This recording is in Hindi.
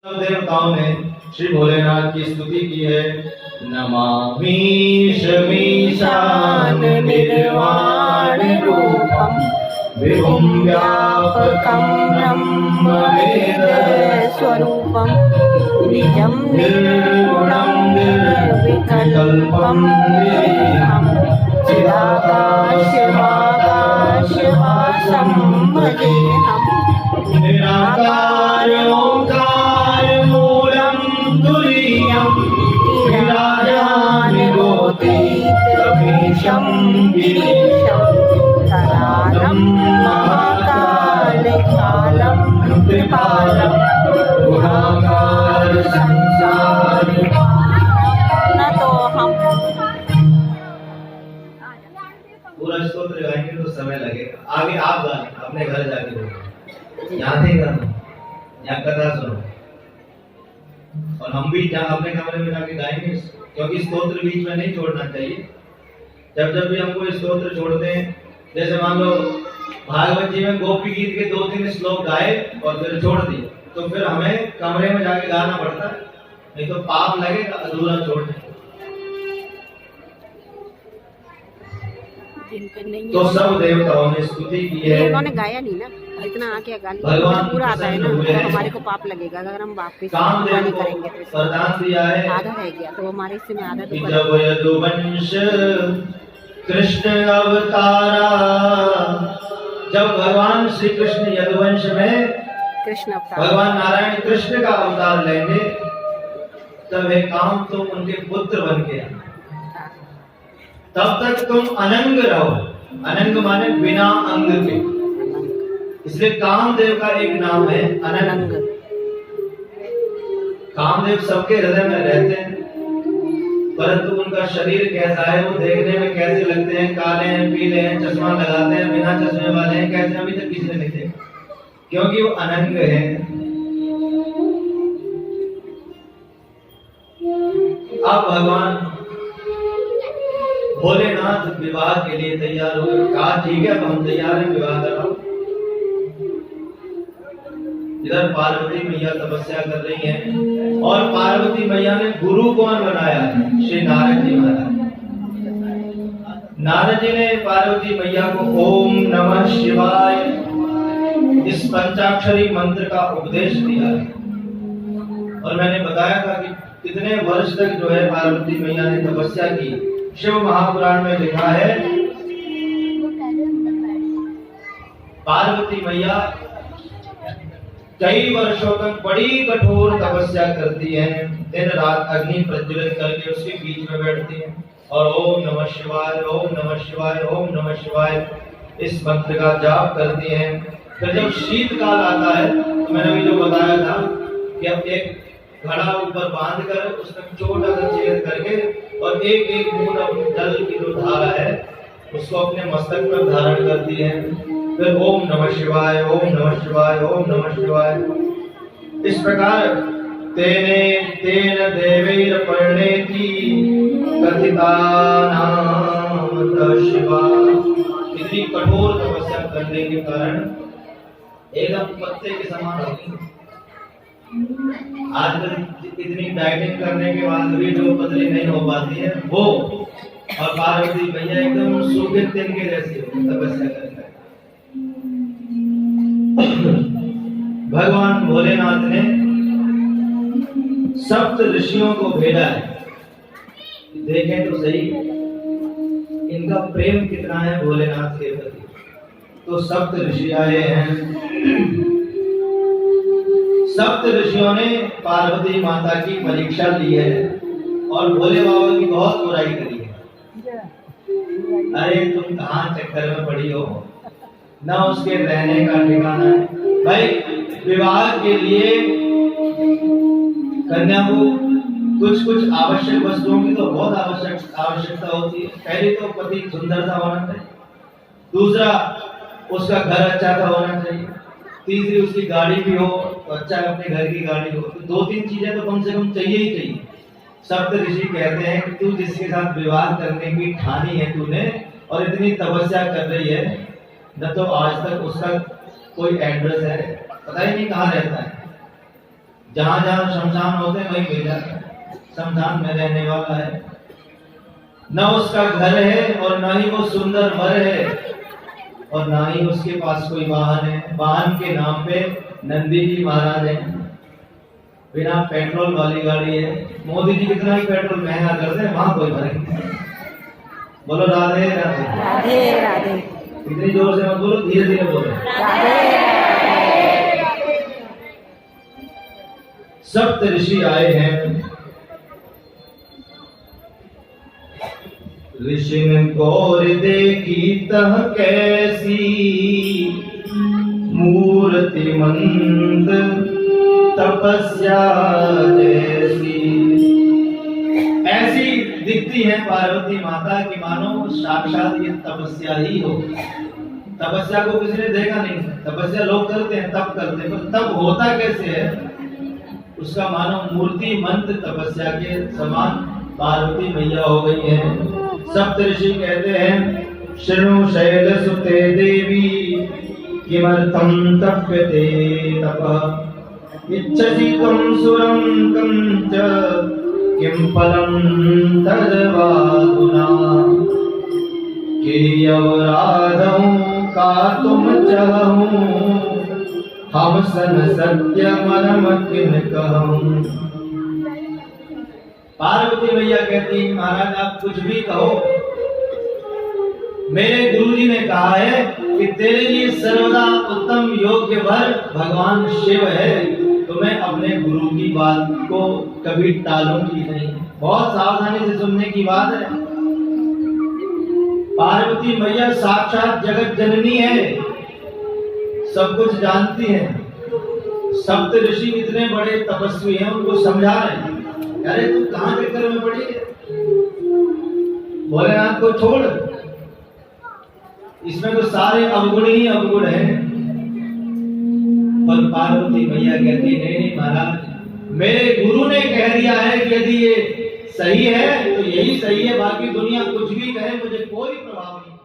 सब देवताओं ने श्री भोलेनाथ की स्तुति की है। नमामि शमीशान निर्वाण रूपम विभुं व्यापकं ब्रह्मवेद स्वरूपं निजं निर्गुणं निर्विकल्पं निरीहं चिदाकाशमाकाशवासं भजेऽहम् निराकार ओंकार मूलं तुरीयं विराजानिरोधीतमीशं गिरीशं करालं महाकालं कृपालं गुणाकार संसारि नतोऽहम्। पूरा स्तोत्र गाएंगे तो समय लगेगा। आगे आप गाएं, अपने घर जाके बोलें, यहाँ नहीं गाना, यहाँ कथा सुनो। और हम भी अपने कमरे में जाके गाएंगे, क्योंकि स्तोत्र बीच में नहीं छोड़ना चाहिए। जब जब भी हम कोई स्तोत्र छोड़ते हैं, जैसे मान लो भागवत जी में गोपी गीत के 2-3 श्लोक गाए और फिर छोड़ दिए, तो फिर हमें कमरे में जाके गाना पड़ता है, नहीं तो पाप लगेगा अधूरा छोड़ने। तो सब देवताओं ने स्तुति की है। उन्होंने गाया नहीं ना, इतना आके गाने पूरा आता है ना, तो हमारे को पाप लगेगा अगर हम वापस नहीं करेंगे तो। वरदान दिया है, आधा रह गया तो हमारे इससे में आधा तो जब यदुवंश कृष्ण अवतारा, जब भगवान श्री कृष्ण यदुवंश में कृष्ण अवतार भगवान नारायण कृष्ण का अवतार लेंगे, तब एक काम तुम उनके पुत्र बन के आना। तब तक तुम अनंग रहो। अनंग माने बिना अंग के, इसलिए कामदेव का एक नाम है अनंग। कामदेव सबके हृदय में रहते हैं, परंतु उनका शरीर कैसा है, वो देखने में कैसे लगते हैं, काले हैं, पीले हैं, चश्मा लगाते हैं, बिना चश्मे वाले हैं, कैसे अभी तक किसी ने नहीं देखा, क्योंकि वो अनंग है। अब भगवान भोलेनाथ विवाह के लिए तैयार हो गए। कहा ठीक है, अब हम तैयार हैं, विवाह कराओ। इधर पार्वती मैया तपस्या कर रही हैं, और पार्वती मैया ने गुरु कौन बनाया है? श्री नारद जी महाराज। नारद जी ने पार्वती मैया को ओम नमः शिवाय इस पंचाक्षरी मंत्र का उपदेश दिया है। और मैंने बताया था कि कितने वर्ष तक जो है पार्वती मैया ने तपस्या की। शिव महापुराण में लिखा है, पार्वती मैया कई वर्षों तक बड़ी कठोर तपस्या करती हैं, दिन रात अग्नि प्रज्वलित करके उसके बीच में बैठती हैं और ओम नमः शिवाय, ओम नमः शिवाय, ओम नमः शिवाय इस मंत्र का जाप करती हैं। फिर जब शीतकाल आता है, तो मैंने अभी जो बताया था कि अब एक घड़ा ऊपर बांध कर उसमें छोटा सा छेद करके और एक एक बूंद जल की जो धारा है उसको अपने मस्तक पर धारण करती है। फिर ओम नमः शिवाय, ओम नमः शिवाय, ओम नमः शिवाय। इस प्रकार तेने तेन देवैर पर्णेति कथिता नाम शिवा। इतनी कठोर तपस्या करने के कारण एकदम पत्ते के समान हो गई। आजकल इतनी डाइटिंग करने के बाद भी जो पतली नहीं हो पाती है वो, और पार्वती भैया एकदम सूखे तिल के जैसी तपस्या करते हैं। भगवान भोलेनाथ ने सप्त ऋषियों को भेजा है। देखें तो सही इनका प्रेम कितना है भोलेनाथ के प्रति। तो सप्त ऋषि आए हैं। सप्त ऋषियों ने पार्वती माता की परीक्षा ली है और भोले बाबा की बहुत बुराई करी है। अरे तुम कहाँ चक्कर में पड़ी हो, ना उसके रहने का ठिकाना है। भाई विवाह के लिए कन्या को कुछ आवश्यक वस्तुओं की तो बहुत आवश्यकता होती है। पहले तो पति सुंदर सा होना चाहिए, दूसरा उसका घर अच्छा सा होना चाहिए, तीसरी उसकी गाड़ी भी हो तो अच्छा अपने घर की गाड़ी हो। तो 2-3 चीजें तो कम से कम चाहिए ही चाहिए। सप्त ऋषि कहते हैं कि तू जिसके साथ विवाह करने की ठानी है तूने, और इतनी तपस्या कर रही है, न तो आज तक उसका कोई एड्रेस है, पता ही नहीं कहाँ रहता है। जहां जहां शमशान होते हैं वहीं मिल जाता है, शमशान में रहने वाला है। न उसका घर है और न ही वो सुंदर वर है और ना ही उसके पास कोई वाहन है। वाहन के नाम पे नंदी जी महाराज है, बिना पेट्रोल वाली गाड़ी है। मोदी जी कितना ही पेट्रोल महंगा करते हैं, वहां कोई भरे। बोलो राधे राधे। राधे राधे। इतनी जोर से मत बोलो, धीरे धीरे बोलो। सप्त ऋषि आए हैं, ऋषिन गौर देखी तह कैसी, मूर्ति मंद तपस्या जैसी। ऐसी दिखती है पार्वती माता की मानो साक्षात ये तपस्या ही हो। तपस्या को किसी ने देखा नहीं, तपस्या लोग करते हैं, तप करते हैं, पर तप होता कैसे है उसका मानो मूर्ति मंत्र तपस्या के समान पार्वती मैया हो गई है। सप्तऋषि कहते हैं, शृणु शैल सुते देवी किमर्थं तप्यते तपः, इच्छसि त्वं सुरं कंच किं फलं तदवादुना, कियवराधौ का तुम चहूं, हम सन सत्य मनम किन कहूं। पार्वती मैया कहती है, महाराज आप कुछ भी कहो, मेरे गुरुजी ने कहा है कि तेरे लिए सर्वदा उत्तम योग्य वर भगवान शिव है, तो मैं अपने गुरु की बात को कभी टालूंगी नहीं। बहुत सावधानी से सुनने की बात है। पार्वती मैया साक्षात जगत जननी है, सब कुछ जानती है। सप्त ऋषि इतने बड़े तपस्वी हैं, उनको समझा रहे हैं, अरे तू कहां के घर में पड़ी है, भोलेनाथ को छोड़, इसमें तो सारे अवगुण ही अवगुण हैं। पर पार्वती मैया कहती नहीं महाराज, मेरे गुरु ने कह दिया है कि यदि ये सही है तो यही सही है, बाकी दुनिया कुछ भी कहे मुझे कोई प्रभाव नहीं।